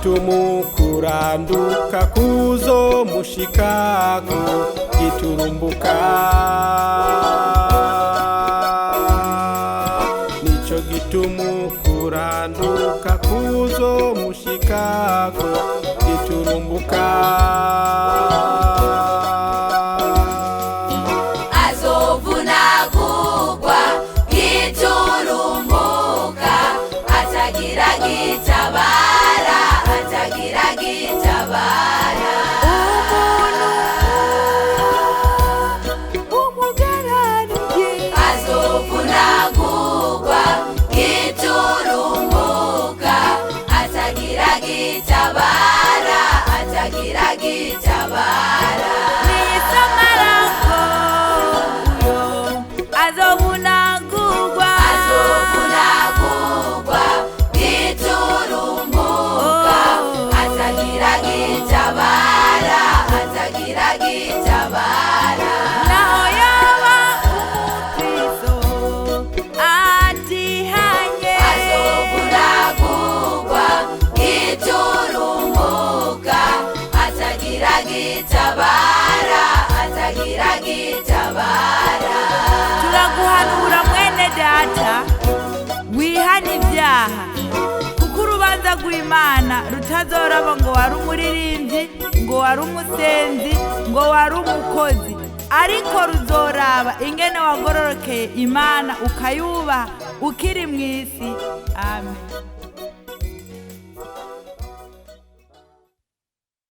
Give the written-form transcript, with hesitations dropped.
gitumu kuranduka kuzo mushikako giturumbuka nico gitumu kuranduka kuzo mushikako giturumbuka azovunagurwa giturumbuka atagira gitabara atagira gitabara azovunagurwa giturumbuka atagira gitabara atagira gitabara azovunagurwa giturumbuka atagira gitabara atagira gitabara naho yaba umukristo atihanye azovunagurwa giturumbuka atagira gitabara atagira gitabara turaguhanura mwene data wihana ibyaha kuko urubanza rw'Imana rutazoraba ngo wari umuririmbyi ngo wari umusenzi ngo wari umukozi ariko ruzoraba ingene wagororokeye Imana ukayubaha ukiri mu isi amen.